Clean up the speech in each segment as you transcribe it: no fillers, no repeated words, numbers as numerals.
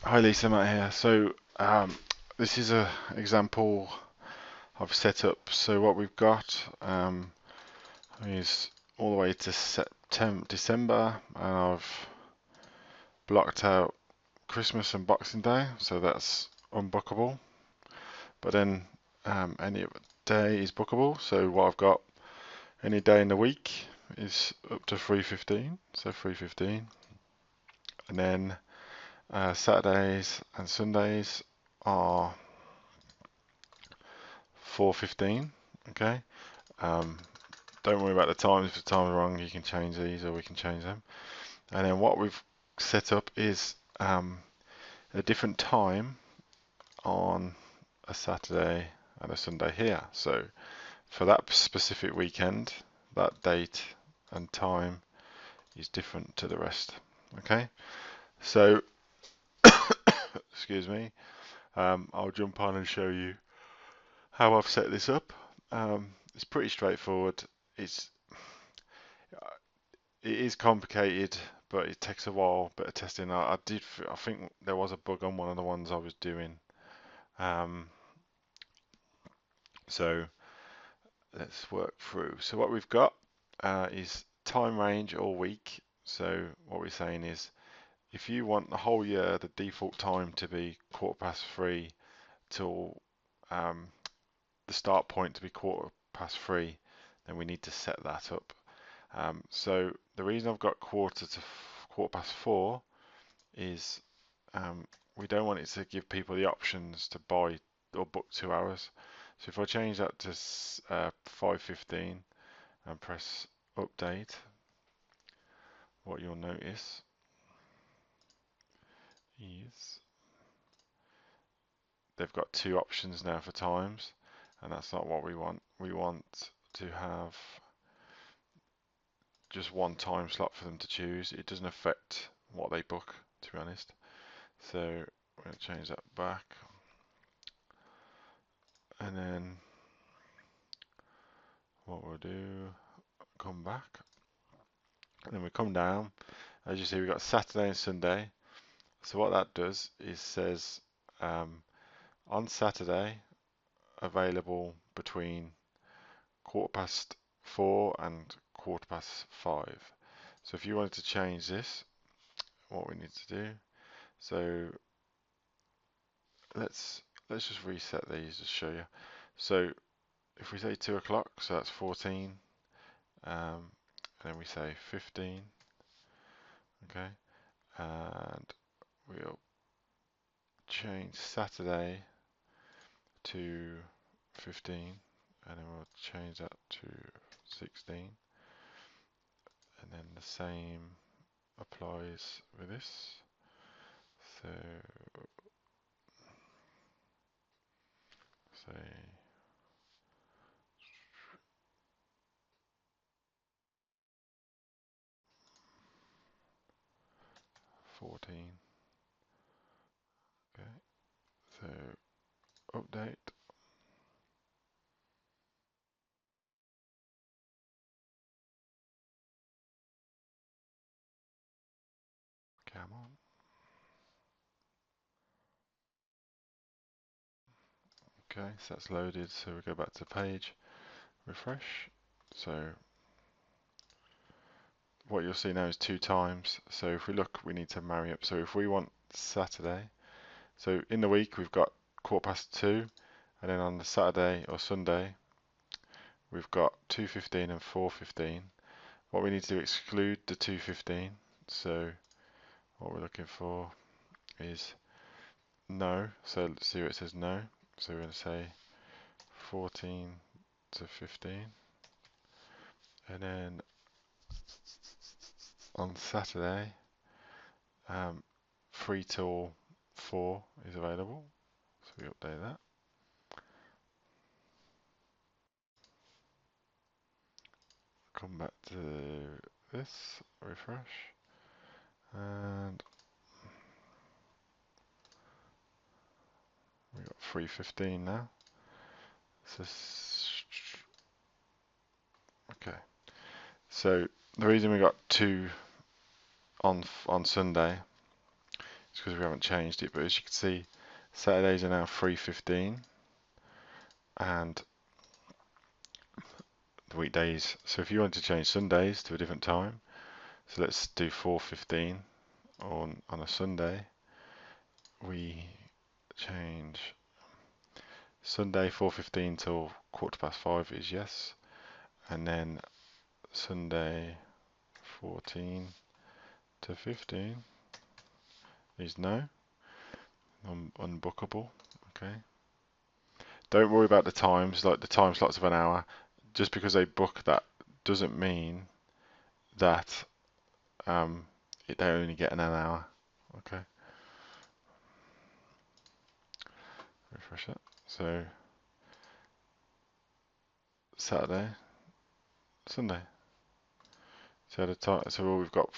Hi Lisa, Matt here. This is a example I've set up. So what we've got is all the way to December, and I've blocked out Christmas and Boxing Day, so that's unbookable. But then any day is bookable. So what I've got, any day in the week is up to 3:15, so 3:15, and then Saturdays and Sundays are 4:15. Okay. Um, don't worry about the times. If the time's wrong, you can change these, or we can change them. And then what we've set up is a different time on a Saturday and a Sunday here. So for that specific weekend, that date and time is different to the rest. Okay. So excuse me. I'll jump on and show you how I've set this up. It's pretty straightforward. It's It is complicated, but it takes a while, bit of testing. I think there was a bug on one of the ones I was doing. Um, so let's work through. So what we've got is time range all week. So what we're saying is, if you want the whole year, the default time to be 3:15 till the start point to be 3:15, then we need to set that up. So the reason I've got 4:15 is we don't want it to give people the options to buy or book 2 hours. So if I change that to 5:15 and press update, what you'll notice is they've got two options now for times, and that's not what we want. We want to have just one time slot for them to choose. It doesn't affect what they book, to be honest. So we're going to change that back, and then what we'll do, come back, and then we come down. As you see, we've got Saturday and Sunday. So what that does is says on Saturday available between 4:15 and 5:15. So if you wanted to change this, what we need to do, so let's just reset these to show you. So if we say 2 o'clock, so that's 14, and then we say 15, okay, and we'll change Saturday to 15, and then we'll change that to 16, and then the same applies with this. So say 14. Okay, so update. Come on. Okay, so that's loaded. So we go back to page, refresh. So what you'll see now is two times. So if we look, we need to marry up. So if we want Saturday, so in the week we've got 2:15, and then on the Saturday or Sunday we've got 2:15 and 4:15. What we need to do, exclude the 2:15. So what we're looking for is no. So let's see where it says no. So we're going to say 14 to 15. And then on Saturday, 3 till 4 is available. So we update that. Come back to this, refresh, and we got 3:15 now. So okay. So the reason we got two on Sunday is because we haven't changed it, but as you can see, Saturdays are now 3:15 and the weekdays. So if you want to change Sundays to a different time, so let's do 4:15 on a Sunday. We change Sunday 4:15 till 5:15 is yes, and then Sunday 14 to 15 is no, unbookable. Okay. Don't worry about the times, like the time slots of an hour. Just because they book that doesn't mean that they only get an hour. Okay. Refresh that. So Saturday, Sunday. So we've got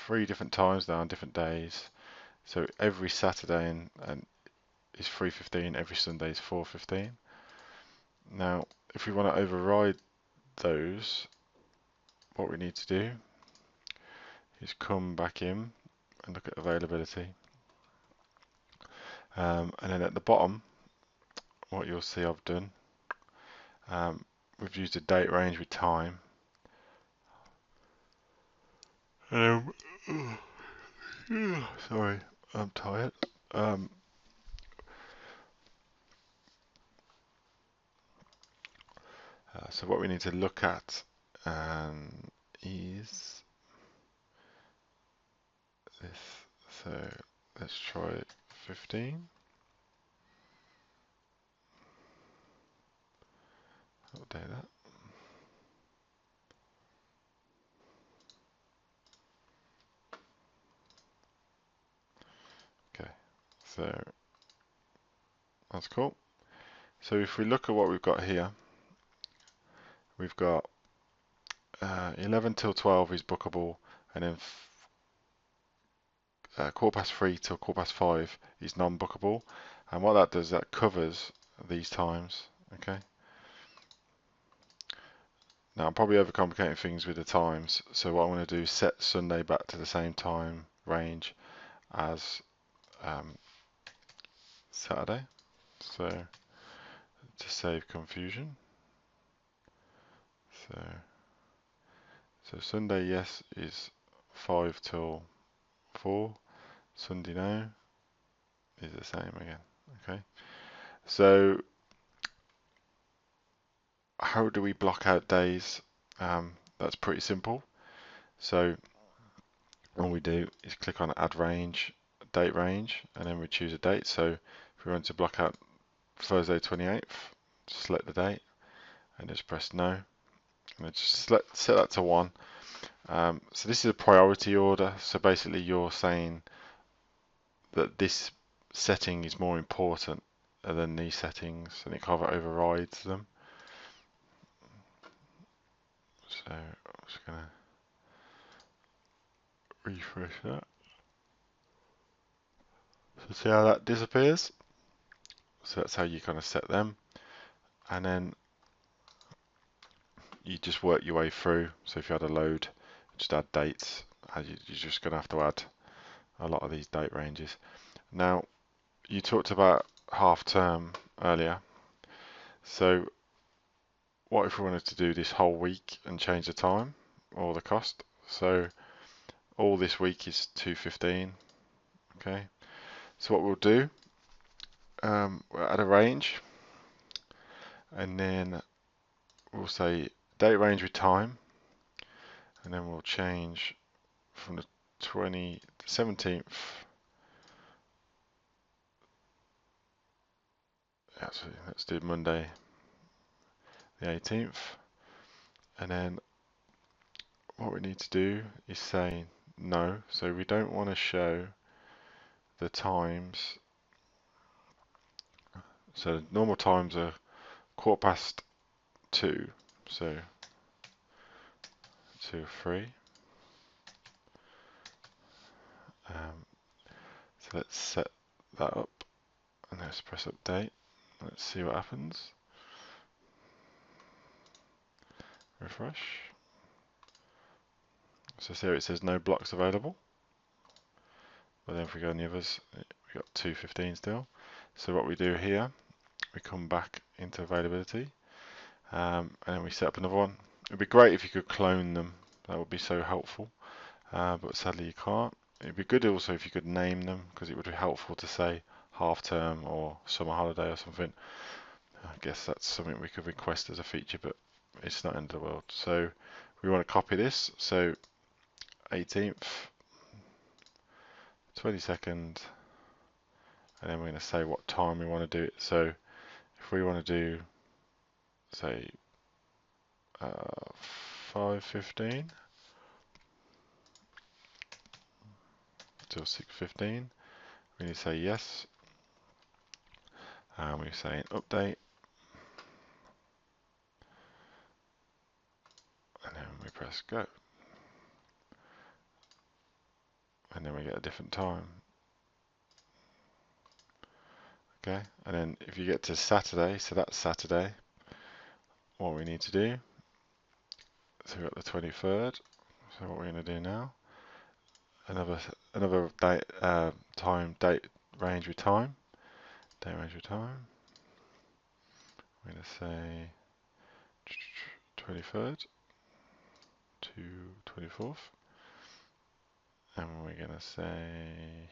3 different times now on different days. So every Saturday and is 3:15. Every Sunday is 4:15. Now, if we want to override those, what we need to do is come back in and look at availability. And then at the bottom, what you'll see I've done, we've used a date range with time. Sorry, I'm tired. So what we need to look at is this. So let's try 15. Update that. Okay, so that's cool. So if we look at what we've got here, we've got 11 till 12 is bookable, and then 3:15 till 5:15 is non-bookable. And what that does, that covers these times. Okay. Now I'm probably overcomplicating things with the times, so what I'm going to do is set Sunday back to the same time range as Saturday. So to save confusion. So Sunday yes is 5 till 4. Sunday now is the same again. Okay. So how do we block out days? That's pretty simple. So all we do is click on add range, date range, and then we choose a date. So if we want to block out Thursday 28th, select the date and just press no. And just set that to 1. So this is a priority order. So basically you're saying that this setting is more important than these settings, and it kind of overrides them. So I'm just going to refresh that. So see how that disappears? So that's how you kind of set them. And then you just work your way through. So if you had a load, just add dates. You're just going to have to add a lot of these date ranges. Now, you talked about half term earlier. So what if we wanted to do this whole week and change the time or the cost? So all this week is 2:15. Okay. So what we'll do, we'll add a range, and then we'll say date range with time, and then we'll change from the 17th. Actually, let's do Monday the 18th, and then what we need to do is say no. So we don't want to show the times. So normal times are 2:15, so 2:03. So let's set that up and let's press update. Let's see what happens. Refresh. So here it says no blocks available. But then if we go on the others, we've got 2:15 still. So what we do here, we come back into availability, and then we set up another one. It'd be great if you could clone them. That would be so helpful. But sadly you can't. It'd be good also if you could name them, because it would be helpful to say half term or summer holiday or something. I guess that's something we could request as a feature, but it's not end of the world. So we want to copy this. So 18th, 22nd, and then we're going to say what time we want to do it. So if we want to do, say, 5:15 till 6:15, we need to say yes, and we say an update, and then we press go, and then we get a different time. Okay, and then if you get to Saturday, so that's Saturday, what we need to do, so we've got the 23rd, so what we're going to do now, another date, date range with time, we're going to say 23rd to 24th, and we're going to say,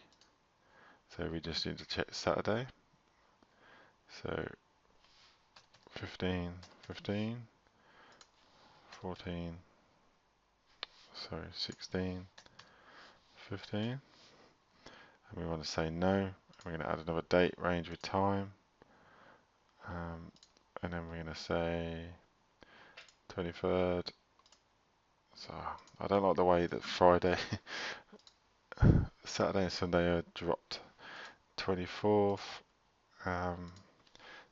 so we just need to check Saturday, so 15, 15, 14, sorry, 16, 15, and we want to say no, and we're going to add another date range with time, and then we're going to say 23rd, so I don't like the way that Friday, Saturday and Sunday are dropped. 24th,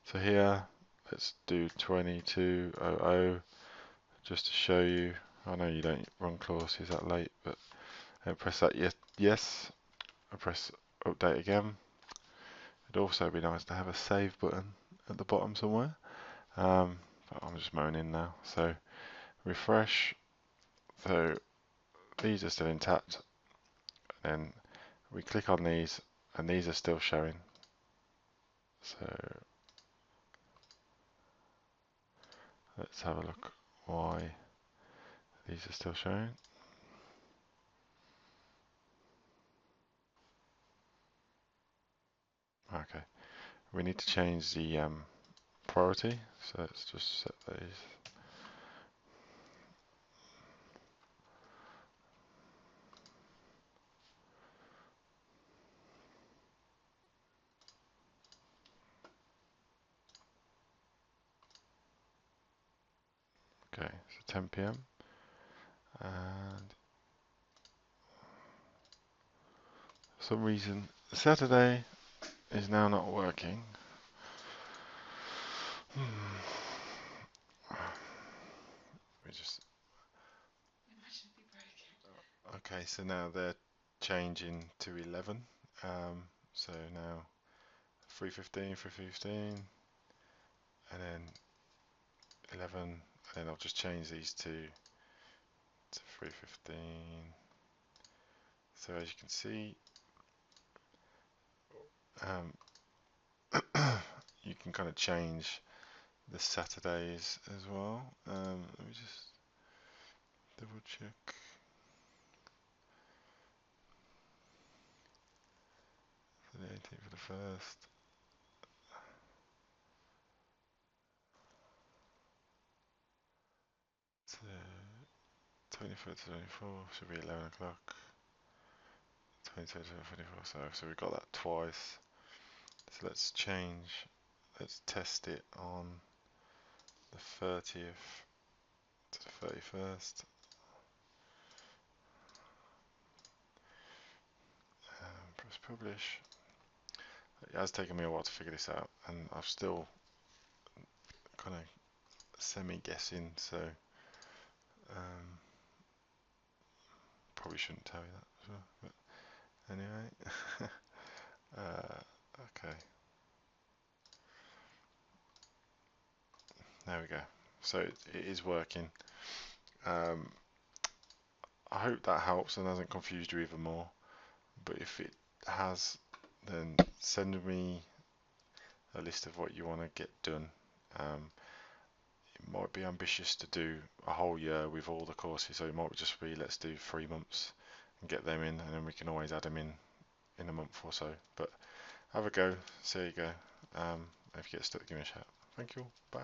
so here, let's do 22:00, just to show you. I know you don't run courses that late, but I press that yes, I press update again. It'd also be nice to have a save button at the bottom somewhere, but I'm just moaning now. So refresh, so these are still intact, and then we click on these, and these are still showing. So let's have a look why these are still showing. Okay, we need to change the priority, so let's just set these. Okay, so 10 p.m. and for some reason Saturday is now not working. We just okay, so now they're changing to 11. So now 3:15, 3:15, and then 11, and then I'll just change these to 3:15. So as you can see, you can kind of change the Saturdays as well. Let me just double check. For the 18th for the first. So 23rd to 24th should be 11 o'clock. 23rd to 24th, so we got that twice. So let's change, let's test it on the 30th to the 31st. Press publish. It has taken me a while to figure this out, and I'm still kind of semi-guessing, so probably shouldn't tell you that as well, but anyway. Okay, there we go. So it is working. I hope that helps and hasn't confused you even more, but if it has, then send me a list of what you want to get done. It might be ambitious to do a whole year with all the courses, so it might just be let's do 3 months and get them in, and then we can always add them in a month or so. But have a go, see how you go. If you get stuck, give me a shout. Thank you. Bye.